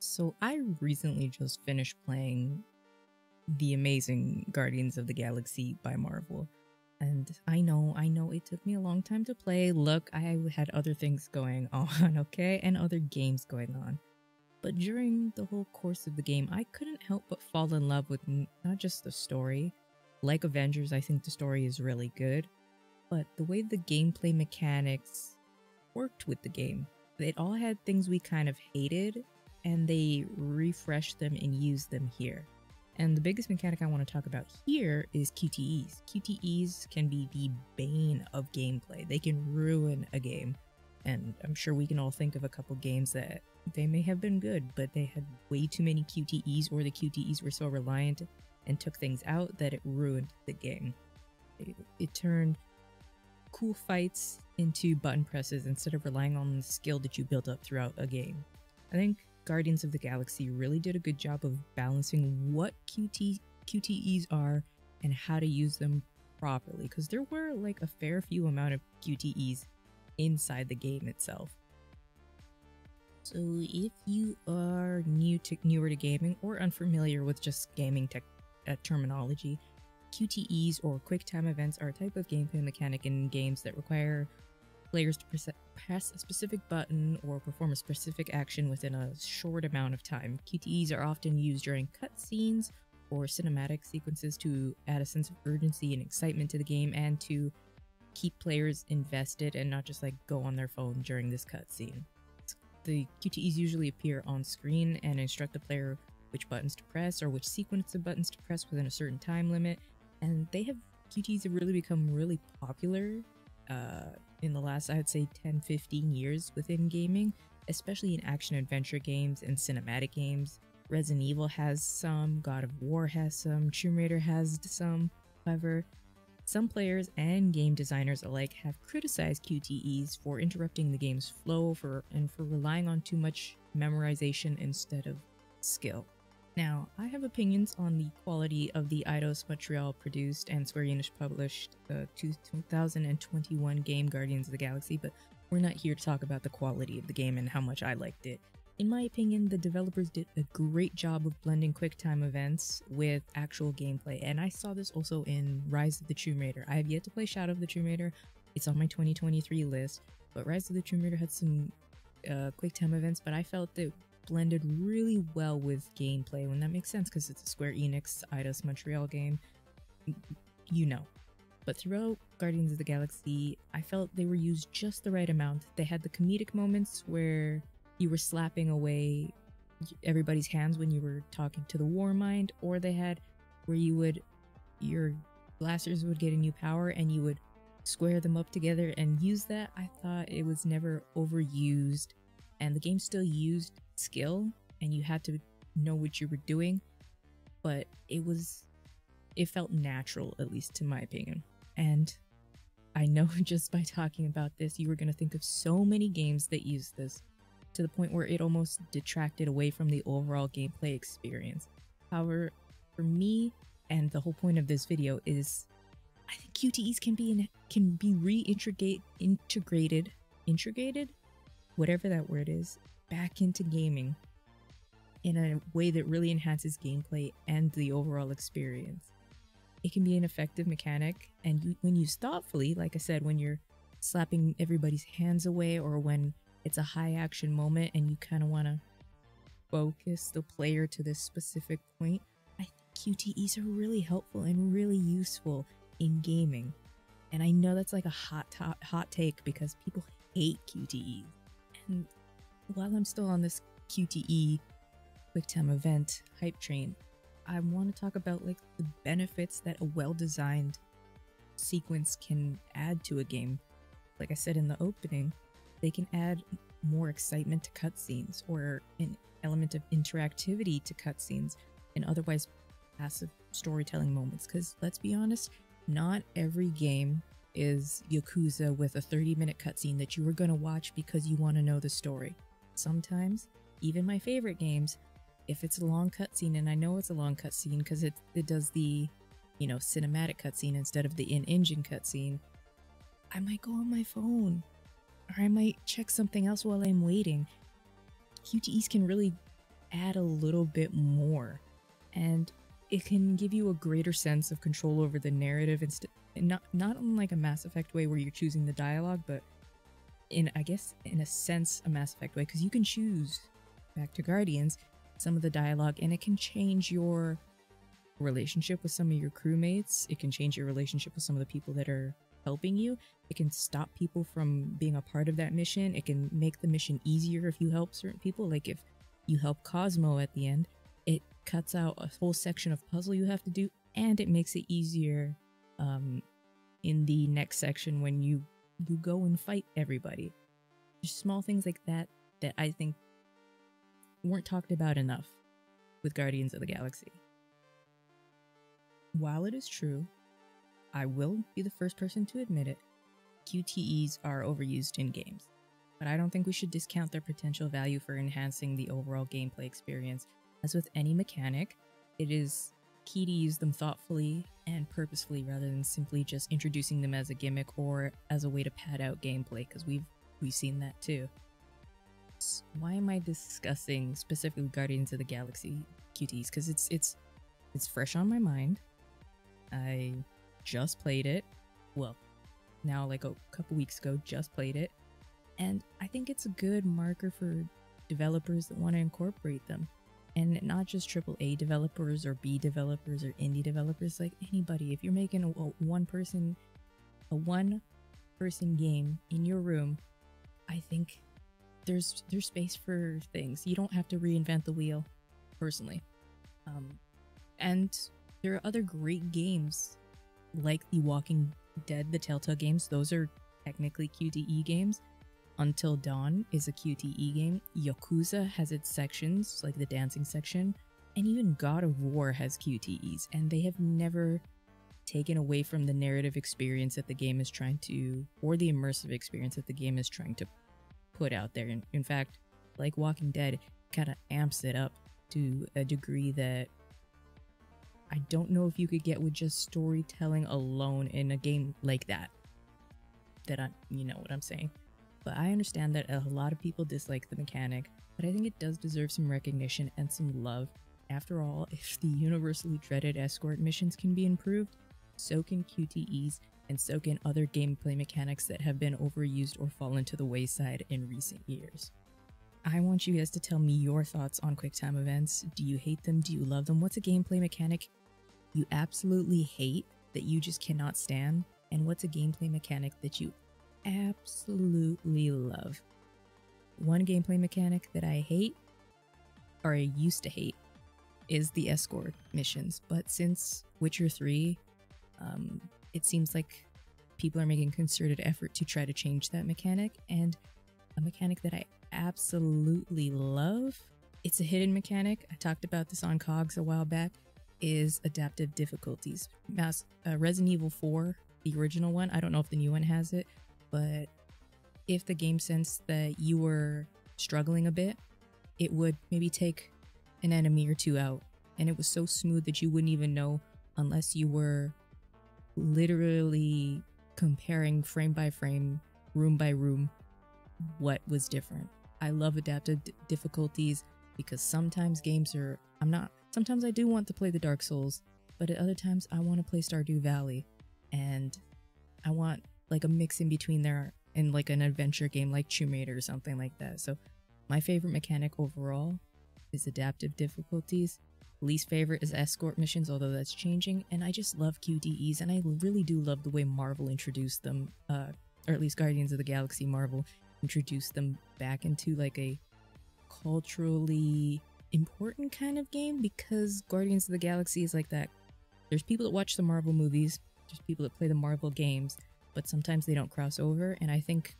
So I recently just finished playing The Amazing Guardians of the Galaxy by Marvel. And I know it took me a long time to play. Look, I had other things going on, okay? And other games going on. But during the whole course of the game, I couldn't help but fall in love with not just the story. Like Avengers, I think the story is really good, but the way the gameplay mechanics worked with the game. It all had things we kind of hated, and they refreshed them and used them here. And the biggest mechanic I want to talk about here is QTEs. QTEs can be the bane of gameplay. They can ruin a game. And I'm sure we can all think of a couple games that they may have been good, but they had way too many QTEs, or the QTEs were so reliant and took things out that it ruined the game. It turned cool fights into button presses instead of relying on the skill that you built up throughout a game. I think Guardians of the Galaxy really did a good job of balancing what QTEs are and how to use them properly, because there were like a fair few amount of QTEs inside the game itself. So if you are newer to gaming or unfamiliar with just gaming terminology, QTEs or quick time events are a type of gameplay mechanic in games that require players to press a specific button or perform a specific action within a short amount of time. QTEs are often used during cutscenes or cinematic sequences to add a sense of urgency and excitement to the game and to keep players invested and not just like go on their phone during this cutscene. The QTEs usually appear on screen and instruct the player which buttons to press or which sequence of buttons to press within a certain time limit, and QTEs have really become really popular in the last, I'd say, 10-15 years within gaming, especially in action-adventure games and cinematic games. Resident Evil has some, God of War has some, Tomb Raider has some. However, some players and game designers alike have criticized QTEs for interrupting the game's flow and for relying on too much memorization instead of skill. Now, I have opinions on the quality of the Eidos Montreal produced and Square Enix published 2021 game Guardians of the Galaxy, but we're not here to talk about the quality of the game and how much I liked it. In my opinion, the developers did a great job of blending QuickTime events with actual gameplay, and I saw this also in Rise of the Tomb Raider. I have yet to play Shadow of the Tomb Raider. It's on my 2023 list, but Rise of the Tomb Raider had some QuickTime events, but I felt that blended really well with gameplay, when that makes sense because it's a Square Enix Eidos Montreal game, you know. But throughout Guardians of the Galaxy, I felt they were used just the right amount. They had the comedic moments where you were slapping away everybody's hands when you were talking to the Warmind, or they had where your blasters would get a new power and you would square them up together and use that. I thought it was never overused, and the game still used skill and you had to know what you were doing, but it felt natural, at least to my opinion. And I know just by talking about this, you were going to think of so many games that use this, to the point where it almost detracted away from the overall gameplay experience. However, for me, and the whole point of this video is, I think QTEs can be integrated, whatever that word is, back into gaming in a way that really enhances gameplay and the overall experience. It can be an effective mechanic, and when used thoughtfully, like I said, when you're slapping everybody's hands away, or when it's a high action moment and you kind of want to focus the player to this specific point, I think QTEs are really helpful and really useful in gaming. And I know that's like a hot take because people hate QTEs. And while I'm still on this QTE QuickTime event hype train, I want to talk about like the benefits that a well-designed sequence can add to a game. Like I said in the opening, they can add more excitement to cutscenes, or an element of interactivity to cutscenes and otherwise passive storytelling moments. Because let's be honest, not every game is Yakuza with a 30-minute cutscene that you were going to watch because you want to know the story. Sometimes, even my favorite games, if it's a long cutscene, and I know it's a long cutscene because it does the, cinematic cutscene instead of the in-engine cutscene, I might go on my phone, or I might check something else while I'm waiting. QTEs can really add a little bit more, and it can give you a greater sense of control over the narrative, and not in like a Mass Effect way where you're choosing the dialogue, but in, I guess, in a sense, a Mass Effect way, because you can choose, back to Guardians, some of the dialogue, and it can change your relationship with some of your crewmates. It can change your relationship with some of the people that are helping you. It can stop people from being a part of that mission. It can make the mission easier if you help certain people. Like if you help Cosmo at the end, it cuts out a whole section of puzzle you have to do, and it makes it easier in the next section when you go and fight everybody. Just small things like that that I think weren't talked about enough with Guardians of the Galaxy. While it is true, I will be the first person to admit it, QTEs are overused in games, but I don't think we should discount their potential value for enhancing the overall gameplay experience. As with any mechanic, it is key to use them thoughtfully and purposefully rather than simply just introducing them as a gimmick or as a way to pad out gameplay, because we've seen that too. Why am I discussing specifically Guardians of the Galaxy QTEs? Because it's fresh on my mind. I just played it. Well, now like a couple weeks ago, just played it. And I think it's a good marker for developers that want to incorporate them. And not just AAA developers or B developers or indie developers, like anybody. If you're making a one person game in your room, I think there's space for things. You don't have to reinvent the wheel, personally. And there are other great games like The Walking Dead, the Telltale games. Those are technically QTE games. Until Dawn is a QTE game. Yakuza has its sections, like the dancing section. And even God of War has QTEs. And they have never taken away from the narrative experience that the game is trying to, or the immersive experience that the game is trying to put out there. In fact, like Walking Dead, kind of amps it up to a degree that I don't know if you could get with just storytelling alone in a game like that. You know what I'm saying. But I understand that a lot of people dislike the mechanic, but I think it does deserve some recognition and some love. After all, if the universally dreaded escort missions can be improved, so can QTEs, and so can other gameplay mechanics that have been overused or fallen to the wayside in recent years. I want you guys to tell me your thoughts on QuickTime events. Do you hate them? Do you love them? What's a gameplay mechanic you absolutely hate that you just cannot stand? And what's a gameplay mechanic that you absolutely love? One gameplay mechanic that I hate, or I used to hate, is the escort missions. But since Witcher 3, it seems like people are making concerted effort to try to change that mechanic. And a mechanic that I absolutely love, it's a hidden mechanic, I talked about this on COGS a while back, is adaptive difficulties. Resident Evil 4, the original one, I don't know if the new one has it, but if the game sensed that you were struggling a bit, it would maybe take an enemy or two out, and it was so smooth that you wouldn't even know unless you were literally comparing frame by frame, room by room, what was different. I love adaptive difficulties because sometimes games are, sometimes I do want to play the Dark Souls, but at other times I want to play Stardew Valley, and I want like a mix in between there in like an adventure game like Tomb Raider or something like that. So my favorite mechanic overall is adaptive difficulties. Least favorite is escort missions, although that's changing, and I just love QTEs, and I really do love the way Marvel introduced them, or at least Guardians of the Galaxy Marvel introduced them back into like a culturally important kind of game, because Guardians of the Galaxy is like that. There's people that watch the Marvel movies, there's people that play the Marvel games, but sometimes they don't cross over, and I think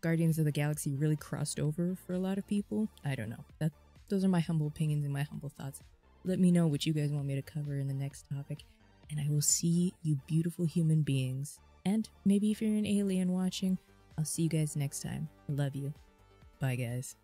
Guardians of the Galaxy really crossed over for a lot of people. I don't know. Those are my humble opinions and my humble thoughts. Let me know what you guys want me to cover in the next topic, and I will see you beautiful human beings. And maybe if you're an alien watching, I'll see you guys next time. I love you. Bye, guys.